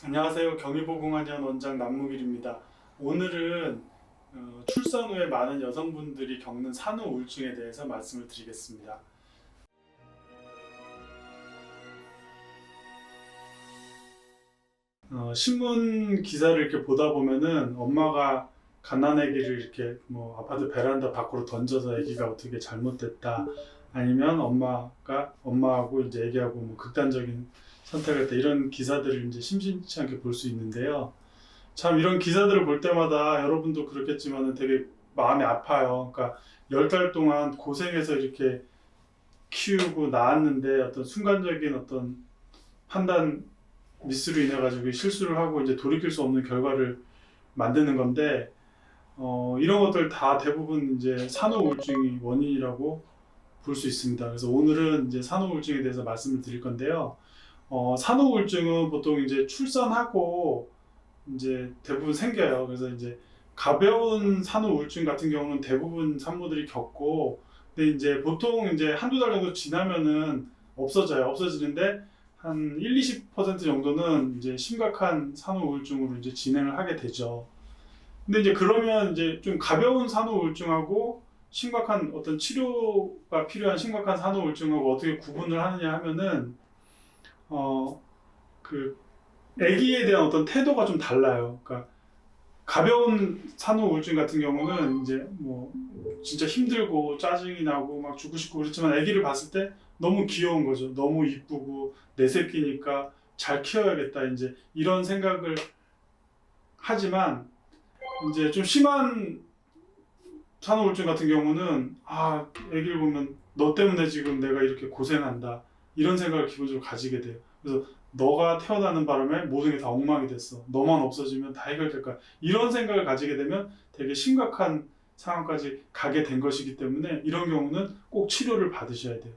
안녕하세요. 경희보공학원 원장 남무길입니다. 오늘은 출산 후에 많은 여성분들이 겪는 산후 우울증에 대해서 말씀을 드리겠습니다. 신문 기사를 이렇게 보다 보면은 엄마가 갓난 아기를 이렇게 아파트 베란다 밖으로 던져서 아기가 어떻게 잘못됐다, 아니면 엄마하고 이제 아기하고 극단적인 선택을 했다, 이런 기사들을 이제 심심치 않게 볼 수 있는데요. 참 이런 기사들을 볼 때마다 여러분도 그렇겠지만 되게 마음이 아파요. 그러니까 10달 동안 고생해서 이렇게 키우고 낳았는데 어떤 순간적인 어떤 판단 미스로 인해 가지고 실수를 하고 이제 돌이킬 수 없는 결과를 만드는 건데, 이런 것들 다 대부분 이제 산후 우울증이 원인이라고 볼 수 있습니다. 그래서 오늘은 이제 산후 우울증에 대해서 말씀을 드릴 건데요. 산후 우울증은 보통 이제 출산하고 이제 대부분 생겨요. 그래서 이제 가벼운 산후 우울증 같은 경우는 대부분 산모들이 겪고, 근데 이제 보통 이제 한두 달 정도 지나면은 없어지는데 한 1-20% 정도는 이제 심각한 산후 우울증으로 이제 진행을 하게 되죠. 근데 이제 그러면 이제 좀 가벼운 산후 우울증하고 심각한 어떤 치료가 필요한 심각한 산후 우울증하고 어떻게 구분을 하느냐 하면은, 그 아기에 대한 어떤 태도가 좀 달라요. 그러니까 가벼운 산후 우울증 같은 경우는 이제 진짜 힘들고 짜증이 나고 막 죽고 싶고 그렇지만, 아기를 봤을 때 너무 귀여운 거죠. 너무 이쁘고 내 새끼니까 잘 키워야겠다, 이제 이런 생각을 하지만, 이제 좀 심한 산후 우울증 같은 경우는 아기를 보면 너 때문에 지금 내가 이렇게 고생한다, 이런 생각을 기본적으로 가지게 돼요. 그래서 너가 태어나는 바람에 모든 게 다 엉망이 됐어, 너만 없어지면 다 해결될까, 이런 생각을 가지게 되면 되게 심각한 상황까지 가게 된 것이기 때문에, 이런 경우는 꼭 치료를 받으셔야 돼요.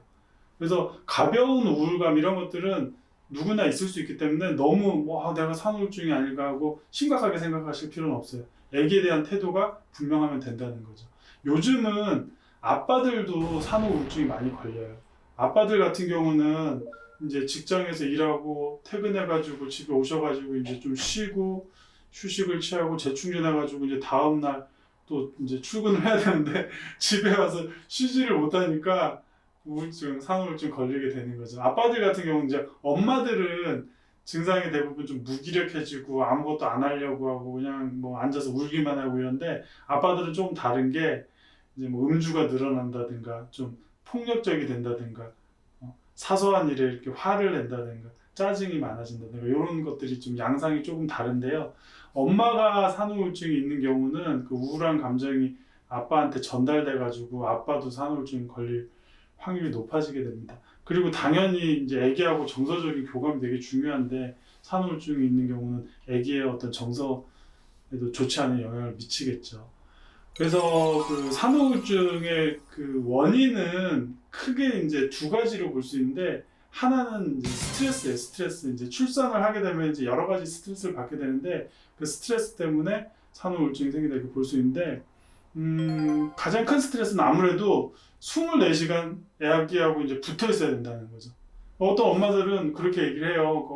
그래서 가벼운 우울감 이런 것들은 누구나 있을 수 있기 때문에 너무 내가 산후우울증이 아닐까 하고 심각하게 생각하실 필요는 없어요. 아기에 대한 태도가 분명하면 된다는 거죠. 요즘은 아빠들도 산후우울증이 많이 걸려요. 아빠들 같은 경우는 이제 직장에서 일하고 퇴근해가지고 집에 오셔가지고 이제 좀 쉬고 휴식을 취하고 재충전해가지고 이제 다음날 또 이제 출근을 해야 되는데 집에 와서 쉬지를 못하니까 산후우울증 걸리게 되는 거죠. 아빠들 같은 경우는, 이제 엄마들은 증상이 대부분 좀 무기력해지고 아무것도 안 하려고 하고 그냥 앉아서 울기만 하고 이런데, 아빠들은 조금 다른 게 이제 음주가 늘어난다든가 좀 폭력적이 된다든가, 사소한 일에 이렇게 화를 낸다든가 짜증이 많아진다든가, 이런 것들이 좀 양상이 조금 다른데요. 엄마가 산후우울증이 있는 경우는 그 우울한 감정이 아빠한테 전달돼 가지고 아빠도 산후우울증 걸릴 확률이 높아지게 됩니다. 그리고 당연히 이제 아기하고 정서적인 교감이 되게 중요한데, 산후우울증이 있는 경우는 아기의 어떤 정서에도 좋지 않은 영향을 미치겠죠. 그래서 그 산후우울증의 그 원인은 크게 이제 두 가지로 볼 수 있는데, 하나는 이제 스트레스예요. 스트레스. 이제 출산을 하게 되면 이제 여러 가지 스트레스를 받게 되는데, 그 스트레스 때문에 산후우울증이 생긴다, 이렇게 볼 수 있는데, 가장 큰 스트레스는 아무래도 24시간 애기하고 이제 붙어 있어야 된다는 거죠. 어떤 엄마들은 그렇게 얘기를 해요.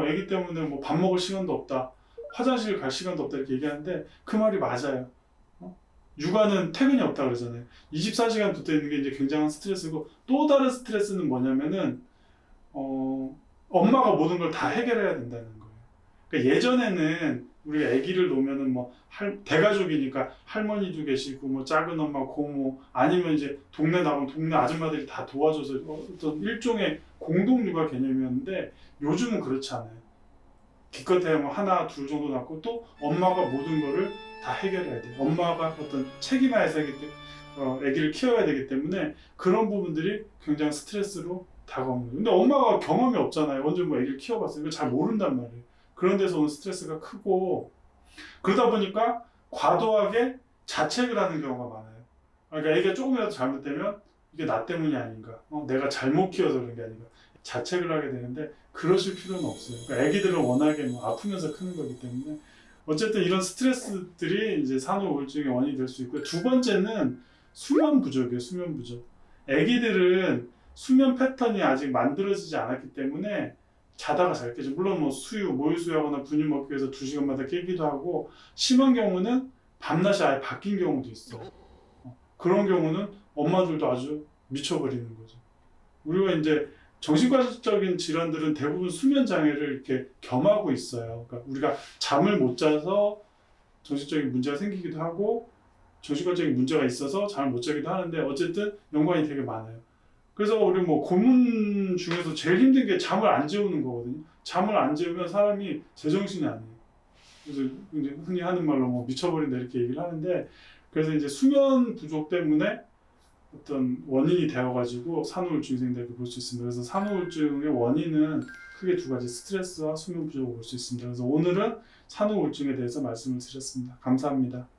애기 때문에 밥 먹을 시간도 없다, 화장실 갈 시간도 없다, 이렇게 얘기하는데 그 말이 맞아요. 육아는 퇴근이 없다 그러잖아요. 24시간 붙어 있는 게 이제 굉장한 스트레스고, 또 다른 스트레스는 뭐냐면은, 엄마가 모든 걸 다 해결해야 된다는 거예요. 그러니까 예전에는 우리 아기를 놓으면은 대가족이니까 할머니도 계시고 작은 엄마, 고모, 아니면 이제 동네 나가면 동네 아줌마들이 다 도와줘서 어떤 일종의 공동 육아 개념이었는데, 요즘은 그렇지 않아요. 기껏해야 하나 둘 정도 낳고 또 엄마가 모든 거를 다 해결해야 돼요. 엄마가 어떤 책임해서 아기를 키워야 되기 때문에 그런 부분들이 굉장히 스트레스로 다가오는 거예요. 근데 엄마가 경험이 없잖아요. 언제 아기를 키워봤어요. 이걸 잘 모른단 말이에요. 그런 데서 오는 스트레스가 크고, 그러다 보니까 과도하게 자책을 하는 경우가 많아요. 그러니까 아기가 조금이라도 잘못되면 이게 나 때문이 아닌가, 내가 잘못 키워서 그런 게 아닌가, 자책을 하게 되는데 그러실 필요는 없어요. 그러니까 아기들은 워낙에 아프면서 크는 거기 때문에, 어쨌든 이런 스트레스들이 이제 산후 우울증의 원인이 될 수 있고요. 두 번째는 수면 부족이에요. 수면 부족. 아기들은 수면 패턴이 아직 만들어지지 않았기 때문에 자다가 잘 깨죠. 물론 뭐 모유수유하거나 분유 먹기 위해서 2시간마다 깨기도 하고, 심한 경우는 밤낮이 아예 바뀐 경우도 있어요. 그런 경우는 엄마들도 아주 미쳐버리는 거죠. 우리가 이제 정신과적인 질환들은 대부분 수면 장애를 이렇게 겸하고 있어요. 그러니까 우리가 잠을 못 자서 정신적인 문제가 생기기도 하고, 정신과적인 문제가 있어서 잠을 못 자기도 하는데, 어쨌든 연관이 되게 많아요. 그래서 우리 뭐 고문 중에서 제일 힘든 게 잠을 안 재우는 거거든요. 잠을 안 재우면 사람이 제정신이 아니에요. 그래서 이제 흔히 하는 말로 뭐 미쳐버린다 이렇게 얘기를 하는데, 그래서 이제 수면 부족 때문에 어떤 원인이 되어가지고 산후우울증이 생긴다고 볼 수 있습니다. 그래서 산후우울증의 원인은 크게 2가지, 스트레스와 수면 부족을 볼 수 있습니다. 그래서 오늘은 산후우울증에 대해서 말씀을 드렸습니다. 감사합니다.